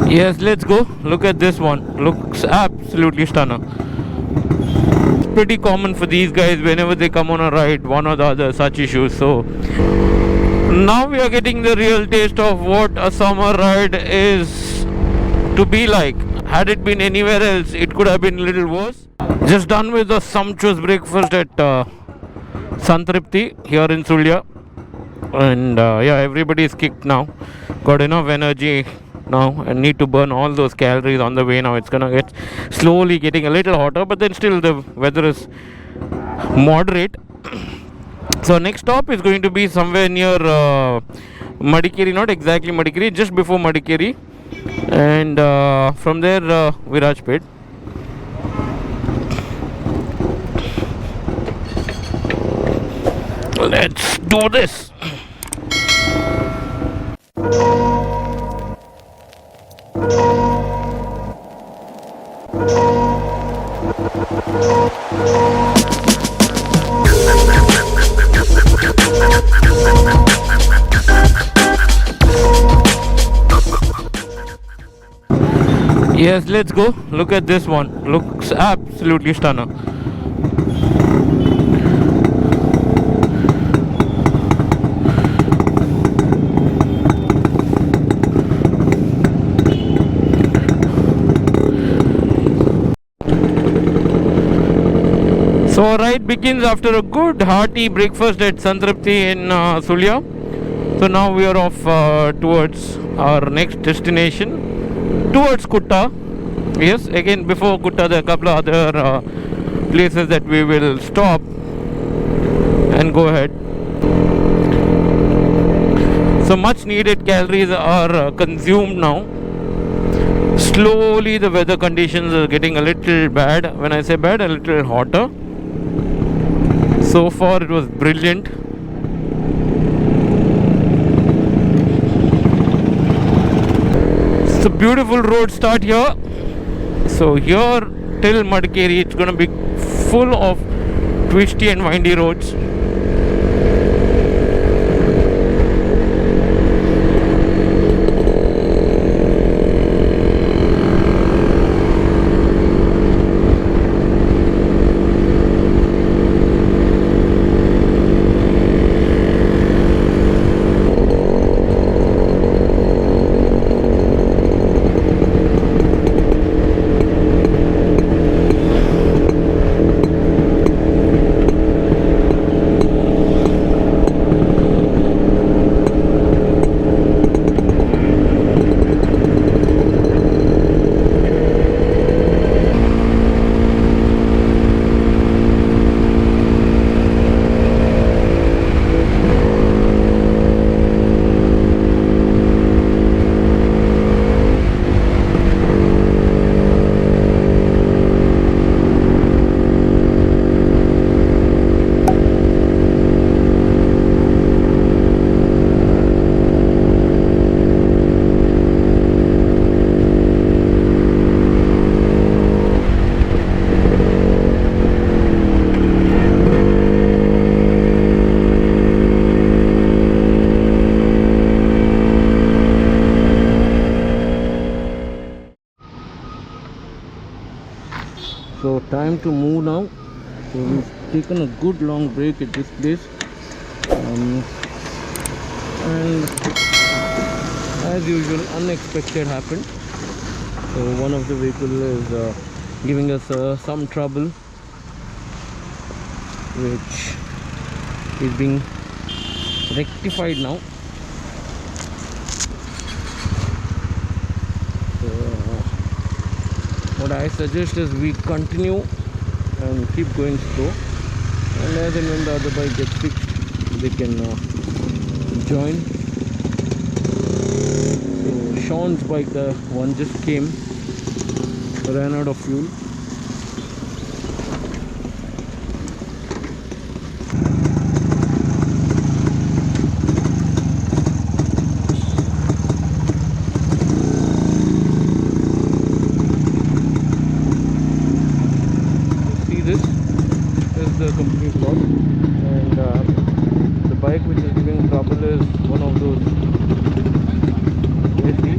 Yes, let's go. Look at this one. Looks absolutely stunning. It's pretty common for these guys whenever they come on a ride, one or the other, such issues. So now we are getting the real taste of what a summer ride is to be like. Had it been anywhere else, it could have been a little worse. Just done with a sumptuous breakfast at Santripti here in Sulya. And yeah, everybody is kicked now. Got enough energy now and need to burn all those calories on the way. Now it's gonna get slowly getting a little hotter, but then still the weather is moderate. So next stop is going to be somewhere near Madikeri, not exactly Madikeri, just before Madikeri, and from there Virajpet. Let's do this. Yes, let's go. Look at this one. Looks absolutely stunning. So our ride begins after a good hearty breakfast at Santrapti in Sulya. So now we are off towards our next destination, towards Kutta. Yes, again before Kutta there are a couple of other places that we will stop and go ahead. So much needed calories are consumed now. Slowly the weather conditions are getting a little bad. When I say bad, a little hotter. So far it was brilliant. It's a beautiful road start here. So here till Madikeri it's going to be full of twisty and windy roads. So time to move now. So we've taken a good long break at this place, and as usual unexpected happened. So one of the vehicle is giving us some trouble, which is being rectified now. What I suggest is we continue and keep going slow, and as and when the other bike gets fixed, they can join. So Sean's bike, the one just came, ran out of fuel. The company plot, and the bike which is giving trouble is one of those Yezdi.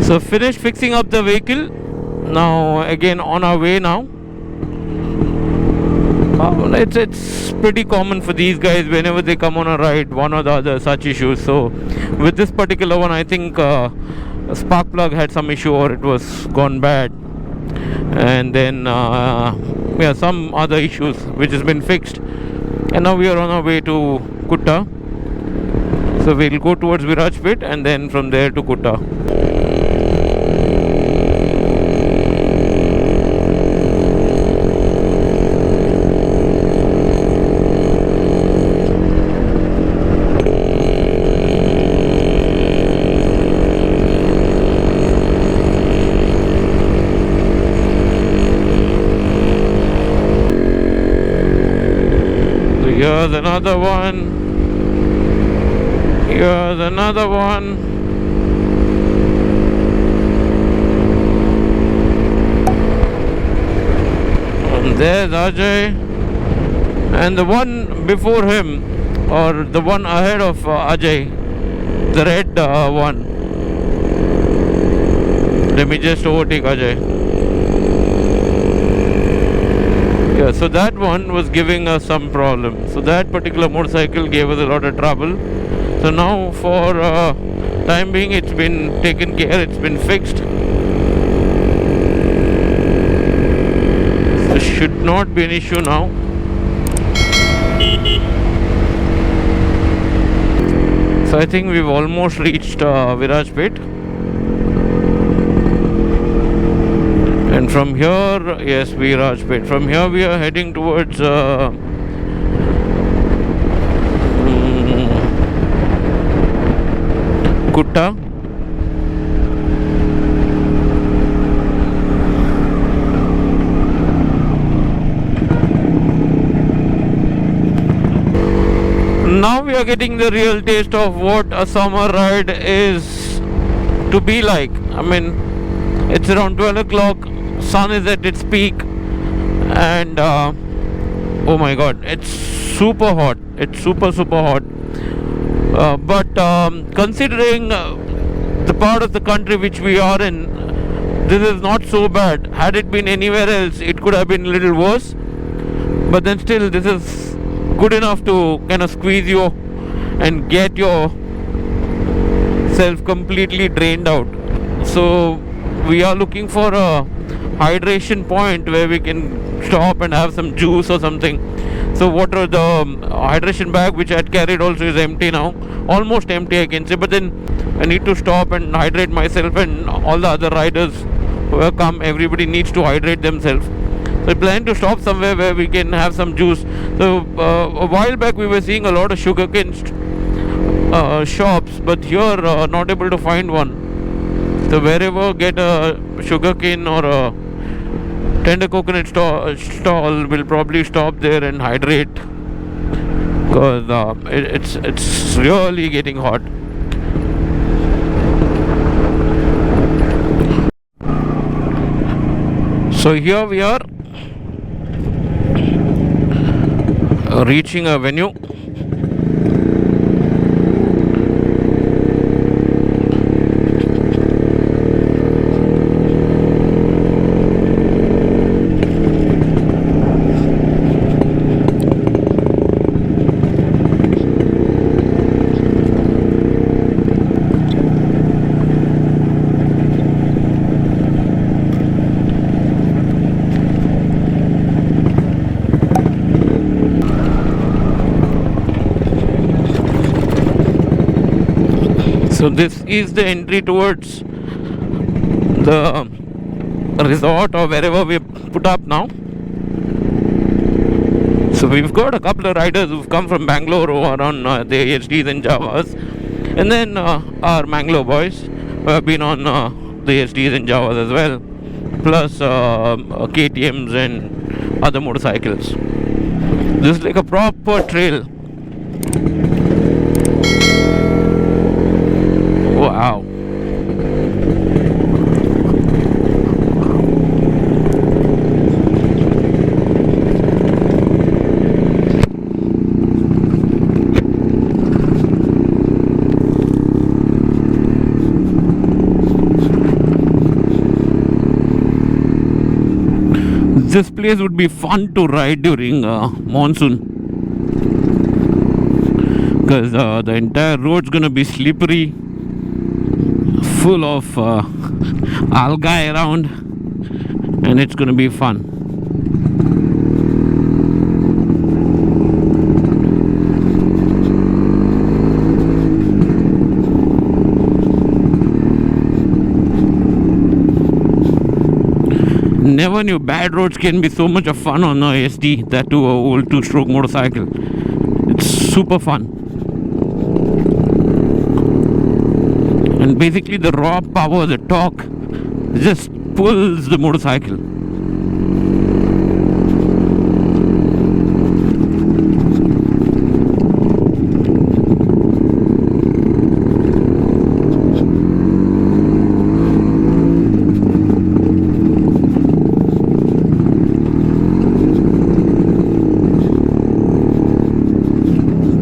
So finished fixing up the vehicle. Now again on our way now. It's pretty common for these guys whenever they come on a ride, one or the other, such issues. So with this particular one, I think a spark plug had some issue or it was gone bad, and then yeah, some other issues which has been fixed, and now we are on our way to Kutta. So we'll go towards Virajpet and then from there to Kutta. Here's another one. Here's another one. And there's Ajay. And the one before him, or the one ahead of Ajay, the red one. Let me just overtake Ajay. Yeah, so that one was giving us some problem. So that particular motorcycle gave us a lot of trouble. So now for time being, it's been taken care, it's been fixed. So should not be an issue now. So I think we've almost reached Virajpet. And from here, yes, Virajpet. From here we are heading towards Kutta. Now we are getting the real taste of what a summer ride is to be like. I mean, it's around 12 o'clock. Sun is at its peak, and oh my god, it's super hot. It's super hot. But considering the part of the country which we are in, this is not so bad. Had it been anywhere else, it could have been a little worse. But then still, this is good enough to kind of squeeze you and get yourself completely drained out. So we are looking for a hydration point where we can stop and have some juice or something. So water, the hydration bag which I had carried also is empty now, almost empty I can say, but then I need to stop and hydrate myself, and all the other riders who have come, everybody needs to hydrate themselves. So I plan to stop somewhere where we can have some juice. So a while back we were seeing a lot of sugarcane shops, but here not able to find one. So wherever get a sugarcane or a tender coconut stall, will probably stop there and hydrate, because it's really getting hot. So here we are reaching a venue. So this is the entry towards the resort or wherever we put up now. So we've got a couple of riders who've come from Bangalore who are on the Yezdis and Javas, and then our Mangalore boys who have been on the Yezdis and Javas as well, plus KTMs and other motorcycles. This is like a proper trail. Wow. This place would be fun to ride during monsoon, because the entire road's gonna be slippery, full of algae around, and it's gonna be fun. Never knew bad roads can be so much of fun on a Yezdi, that too a old two-stroke motorcycle. It's super fun. And basically the raw power, the torque, just pulls the motorcycle.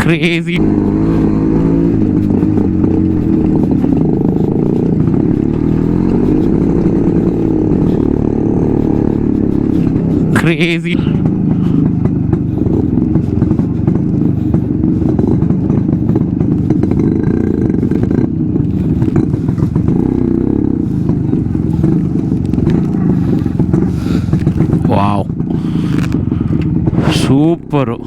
Crazy. Crazy. Wow. Super.